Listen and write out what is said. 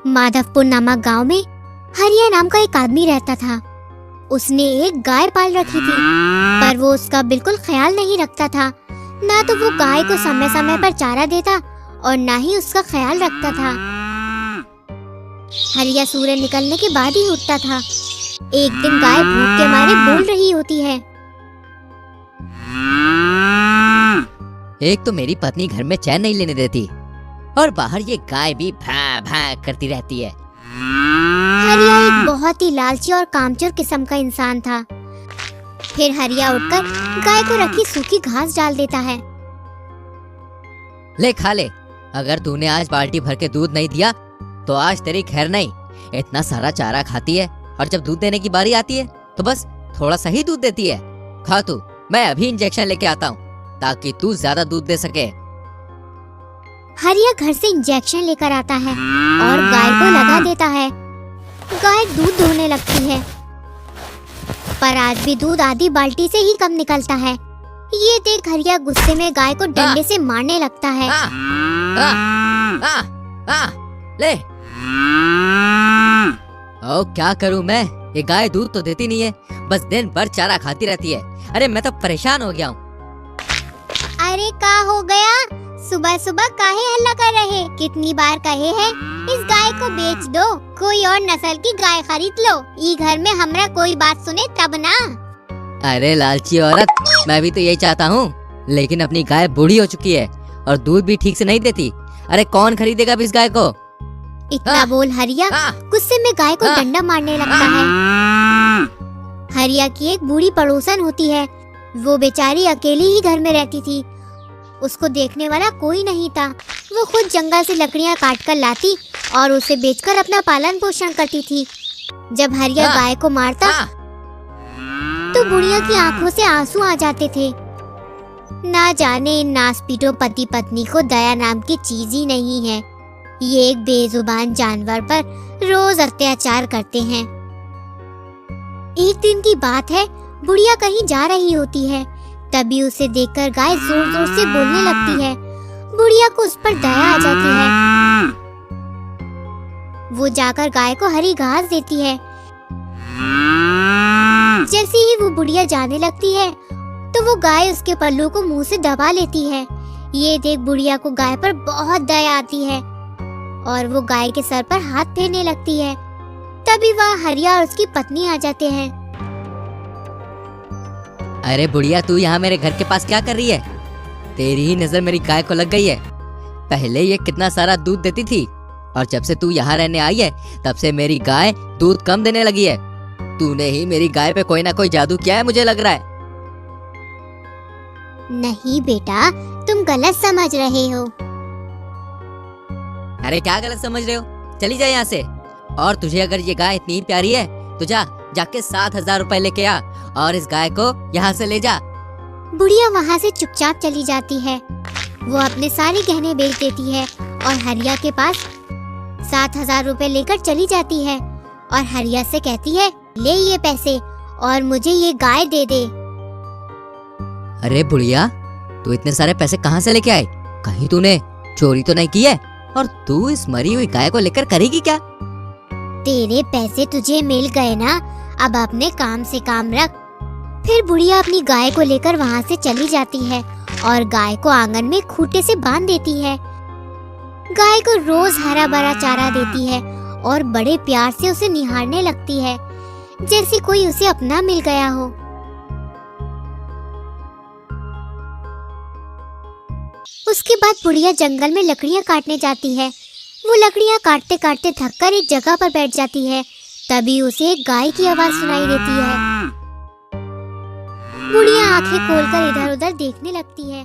माधवपुर नामक गांव में हरिया नाम का एक आदमी रहता था। उसने एक गाय पाल रखी थी, पर वो उसका बिल्कुल ख्याल नहीं रखता था। ना तो वो गाय को समय समय पर चारा देता और ना ही उसका ख्याल रखता था। हरिया सूर्य निकलने के बाद ही उठता था। एक दिन गाय भूख के मारे बोल रही होती है। एक तो मेरी पत्नी घर में चैन नहीं लेने देती और बाहर ये गाय भी भैं भैं करती रहती है। हरिया एक बहुत ही लालची और कामचोर किस्म का इंसान था। फिर हरिया उठकर गाय को रखी सूखी घास डाल देता है। ले खा ले, अगर तूने आज बाल्टी भर के दूध नहीं दिया तो आज तेरी खैर नहीं। इतना सारा चारा खाती है और जब दूध देने की बारी आती है तो बस थोड़ा सा ही दूध देती है। खा तू, मैं अभी इंजेक्शन लेके आता हूँ ताकि तू ज्यादा दूध दे सके। हरिया घर से इंजेक्शन लेकर आता है और गाय को लगा देता है। गाय दूध दोहने लगती है, पर आज भी दूध आधी बाल्टी से ही कम निकलता है। ये देख हरिया गुस्से में गाय को डंडे से मारने लगता है। ले ओ क्या करूं मैं, ये गाय दूध तो देती नहीं है, बस दिन भर चारा खाती रहती है। अरे मैं तो परेशान हो गया हूँ। अरे क्या हो गया, सुबह सुबह काहे हल्ला कर रहे? कितनी बार कहे हैं इस गाय को बेच दो, कोई और नस्ल की गाय खरीद लो। ई घर में हमरा कोई बात सुने तब ना। अरे लालची औरत, मैं भी तो यही चाहता हूँ, लेकिन अपनी गाय बूढ़ी हो चुकी है और दूध भी ठीक से नहीं देती। अरे कौन खरीदेगा इस गाय को? इतना बोल हरिया गुस्से में गाय को डंडा मारने लगता है। हरिया की एक बूढ़ी पड़ोसन होती है। वो बेचारी अकेली ही घर में रहती थी। उसको देखने वाला कोई नहीं था। वो खुद जंगल से लकड़ियां काट कर लाती और उसे बेचकर अपना पालन पोषण करती थी। जब हरिया गाय को मारता तो बुढ़िया की आंखों से आंसू आ जाते थे। ना जाने इन नासपीटों पति पत्नी को दया नाम की चीज ही नहीं है। ये एक बेजुबान जानवर पर रोज अत्याचार करते हैं। एक दिन की बात है, बुढ़िया कहीं जा रही होती है, तभी उसे देखकर गाय जोर जोर से बोलने लगती है। बुढ़िया को उस पर दया आ जाती है। वो जाकर गाय को हरी घास देती है। जैसे ही वो बुढ़िया जाने लगती है तो वो गाय उसके पल्लू को मुंह से दबा लेती है। ये देख बुढ़िया को गाय पर बहुत दया आती है और वो गाय के सर पर हाथ फेरने लगती है। तभी वहाँ हरिया और उसकी पत्नी आ जाते हैं। अरे बुढ़िया, तू यहाँ मेरे घर के पास क्या कर रही है? तेरी ही नजर मेरी गाय को लग गई है। पहले ये कितना सारा दूध देती थी और जब से तू यहाँ रहने आई है तब से मेरी गाय दूध कम देने लगी है। तूने ही मेरी गाय पे कोई ना कोई जादू किया है, मुझे लग रहा है। नहीं बेटा, तुम गलत समझ रहे हो। अरे क्या गलत समझ रहे हो? चली जा यहाँ से। और तुझे अगर ये गाय इतनी प्यारी है तो जाके 7,000 रुपए लेके आ और इस गाय को यहाँ से ले जा। बुढ़िया वहाँ से चुपचाप चली जाती है। वो अपने सारे गहने बेच देती है और हरिया के पास 7,000 रुपए लेकर चली जाती है और हरिया से कहती है, ले ये पैसे और मुझे ये गाय दे दे। अरे बुढ़िया, तू इतने सारे पैसे कहाँ से लेके आई? कहीं तूने चोरी तो नहीं की है? और तू इस मरी हुई गाय को लेकर करेगी क्या? तेरे पैसे तुझे मिल गए ना, अब अपने काम से काम रख। फिर बुढ़िया अपनी गाय को लेकर वहाँ से चली जाती है और गाय को आंगन में खूंटे से बांध देती है। गाय को रोज हरा भरा चारा देती है और बड़े प्यार से उसे निहारने लगती है, जैसे कोई उसे अपना मिल गया हो। उसके बाद बुढ़िया जंगल में लकड़ियाँ काटने जाती है। वो लकड़ियाँ काटते काटते थककर एक जगह पर बैठ जाती है। तभी उसे एक गाय की आवाज सुनाई देती है। बुढ़िया आंखें खोलकर इधर उधर देखने लगती है।